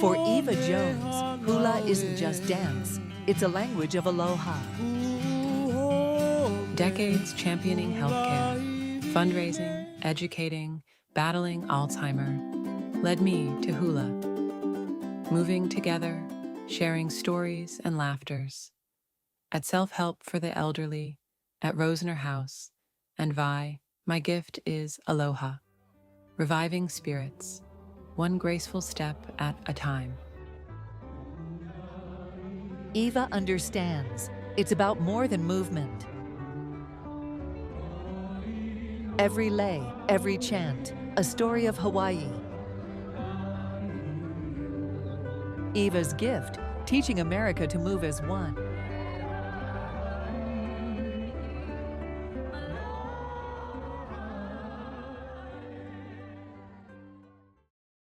For Eva Jones, hula isn't just dance, it's a language of aloha. Decades championing healthcare, fundraising, educating, battling Alzheimer, led me to hula. Moving together, sharing stories and laughters. At Self-Help for the Elderly, at Rosner House, and Vi, my gift is Aloha. Reviving spirits, one graceful step at a time. Eva understands it's about more than movement. Every lei, every chant, a story of Hawaii. Eva's gift, teaching America to move as one.